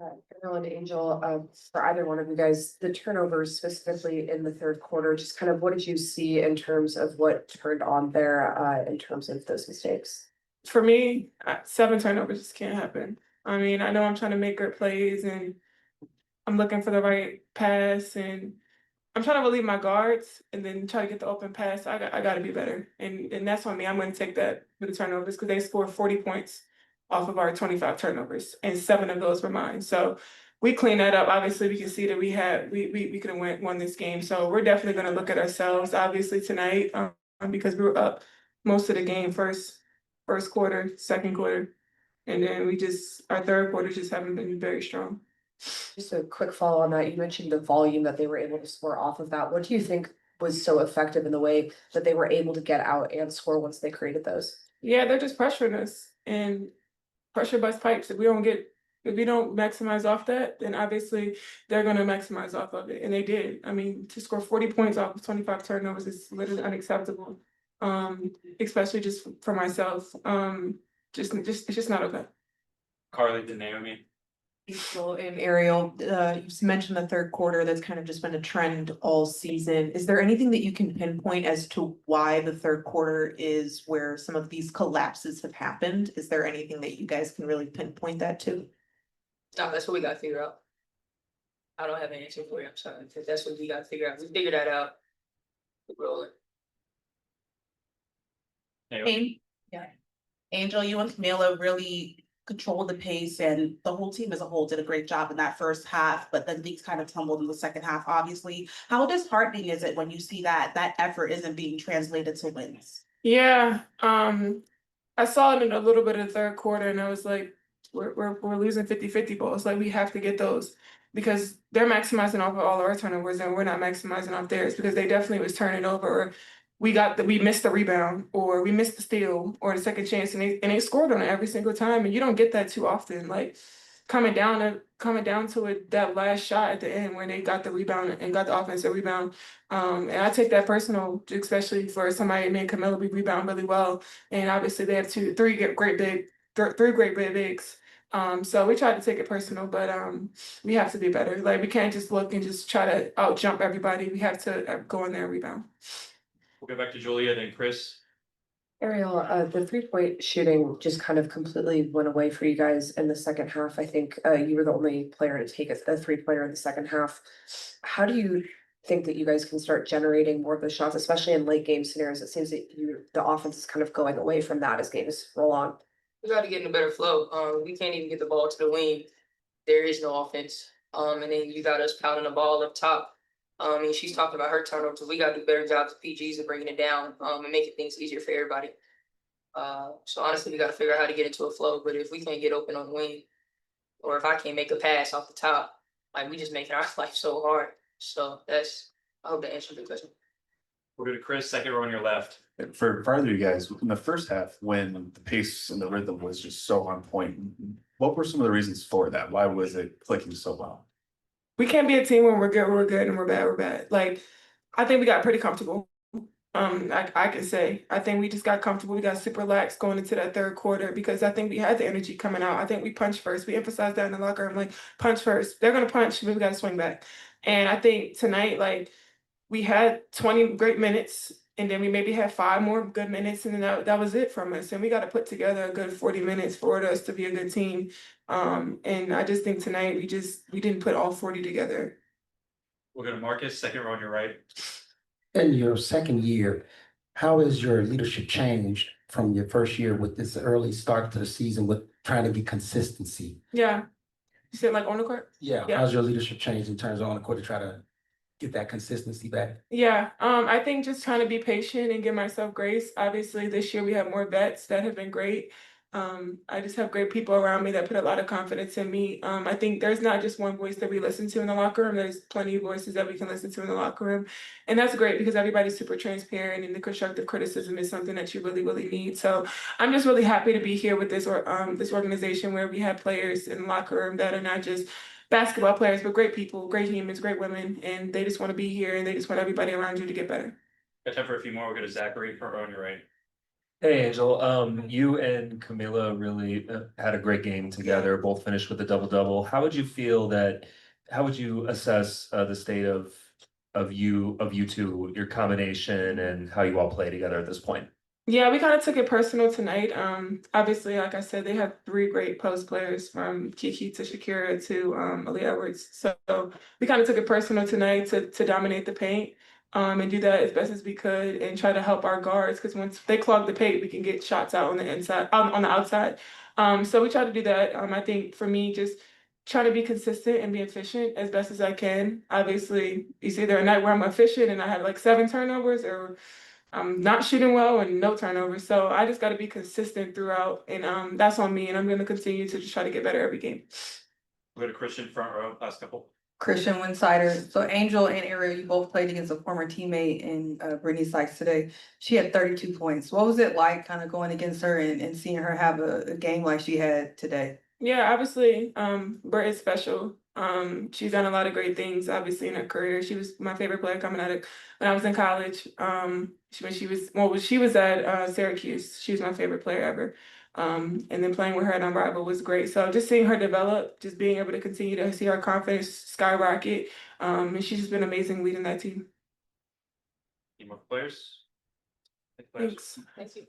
Ariel and Angel, for either one of you guys, the turnovers specifically in the third quarter, just kind of what did you see in terms of what turned on there, in terms of those mistakes? For me, 7 turnovers just can't happen. I mean, I know I'm trying to make good plays and I'm looking for the right pass and I'm trying to relieve my guards and then try to get the open pass. I got to be better, and that's on me. I'm going to take that with the turnovers because they scored 40 points off of our 25 turnovers, and 7 of those were mine. So we cleaned that up. Obviously, we can see that we could have won this game. So we're definitely going to look at ourselves, obviously tonight, because we were up most of the game, first quarter, second quarter, and then our third quarter just haven't been very strong. Just a quick follow on that. You mentioned the volume that they were able to score off of that. What do you think was so effective in the way that they were able to get out and score once they created those? Yeah, they're just pressuring us and pressure bust pipes. If we don't maximize off that, then obviously they're gonna maximize off of it. And they did. I mean, to score 40 points off of 25 turnovers is literally unacceptable. Especially just for myself. It's just not okay. Carly to Naomi. Angel and Ariel, you mentioned the third quarter. That's kind of just been a trend all season. Is there anything that you can pinpoint as to why the third quarter is where some of these collapses have happened? Is there anything that you guys can really pinpoint that to? No, that's what we got to figure out. I don't have an answer for you. I'm sorry. That's what we got to figure out. We figured that out. We're rolling. Naomi. Yeah. Angel, you and Camila really controlled the pace, and the whole team as a whole did a great job in that first half, but then things kind of tumbled in the second half, obviously. How disheartening is it when you see that effort isn't being translated to wins? Yeah. I saw it in a little bit of the third quarter and I was like, we're losing 50-50 balls. Like we have to get those because they're maximizing off of all of our turnovers and we're not maximizing off theirs because they definitely was turning over. Or we missed the rebound or we missed the steal or the second chance and they scored on it every single time. And you don't get that too often. Like coming down to it, that last shot at the end when they got the rebound and got the offensive rebound. And I take that personal, especially for somebody named Camilla. We rebound really well. And obviously they have three great big bigs. So we tried to take it personal, but we have to be better. Like we can't just look and just try to out jump everybody. We have to go in there and rebound. We'll go back to Julia, then Chris. Ariel, the 3-point shooting just kind of completely went away for you guys in the second half. I think you were the only player to take a 3-pointer in the second half. How do you think that you guys can start generating more of those shots, especially in late game scenarios? It seems that the offense is kind of going away from that as games roll on. We got to get in a better flow. We can't even get the ball to the wing. There is no offense. And then you got us pounding the ball up top. And she's talking about her turnovers. We got to do better jobs of PGs and bringing it down and making things easier for everybody. So honestly, we got to figure out how to get into a flow. But if we can't get open on the wing, or if I can't make a pass off the top, like we just making our life so hard. So I hope that answers the question. We'll go to Chris, second row on your left. For either of you guys, in the first half, when the pace and the rhythm was just so on point, what were some of the reasons for that? Why was it clicking so well? We can't be a team when we're good, and we're bad. Like, I think we got pretty comfortable. I can say, I think we just got comfortable. We got super lax going into that third quarter because I think we had the energy coming out. I think we punched first. We emphasized that in the locker room, like punch first. They're gonna punch, but we gotta swing back. And I think tonight, like, we had 20 great minutes, and then we maybe had 5 more good minutes, and then that was it from us. And we got to put together a good 40 minutes for us to be a good team. And I just think tonight we didn't put all 40 together. We'll go to Marcus, second row on your right. In your second year, how has your leadership changed from your first year with this early start to the season with trying to get consistency? Yeah. You said like on the court? Yeah. How's your leadership changed in terms of on the court to try to get that consistency back? Yeah. I think just trying to be patient and give myself grace. Obviously, this year we have more vets that have been great. I just have great people around me that put a lot of confidence in me. I think there's not just one voice that we listen to in the locker room. There's plenty of voices that we can listen to in the locker room. And that's great because everybody's super transparent and the constructive criticism is something that you really, really need. So I'm just really happy to be here with this organization where we have players in the locker room that are not just basketball players, but great people, great humans, great women, and they just want to be here and they just want everybody around you to get better. Got time for a few more. We'll go to Zachary, front row on your right. Hey Angel, you and Camila really had a great game together, both finished with a double-double. How would you feel that, how would you assess the state of you two, your combination and how you all play together at this point? Yeah, we kind of took it personal tonight. Obviously, like I said, they had three great post players from Kiki to Shakira to Aaliyah Edwards. So we kind of took it personal tonight to dominate the paint, and do that as best as we could and try to help our guards because once they clog the paint, we can get shots out on the inside, on the outside. So we try to do that. I think for me, just try to be consistent and be efficient as best as I can. Obviously, it's either a night where I'm efficient and I had like 7 turnovers, or I'm not shooting well and no turnovers. So I just got to be consistent throughout, and that's on me. And I'm going to continue to just try to get better every game. We'll go to Christian front row, last couple. Christian Winsider. So Angel and Ariel, you both played against a former teammate in Brittany Sykes today. She had 32 points. What was it like kind of going against her and seeing her have a game like she had today? Yeah, obviously, Britt is special. She's done a lot of great things, obviously, in her career. She was my favorite player coming out of when I was in college. When she was at Syracuse, she was my favorite player ever. And then playing with her at Unrivaled was great. So just seeing her develop, just being able to continue to see her confidence skyrocket. And she's just been amazing leading that team. Any more players? Thanks. Thank you.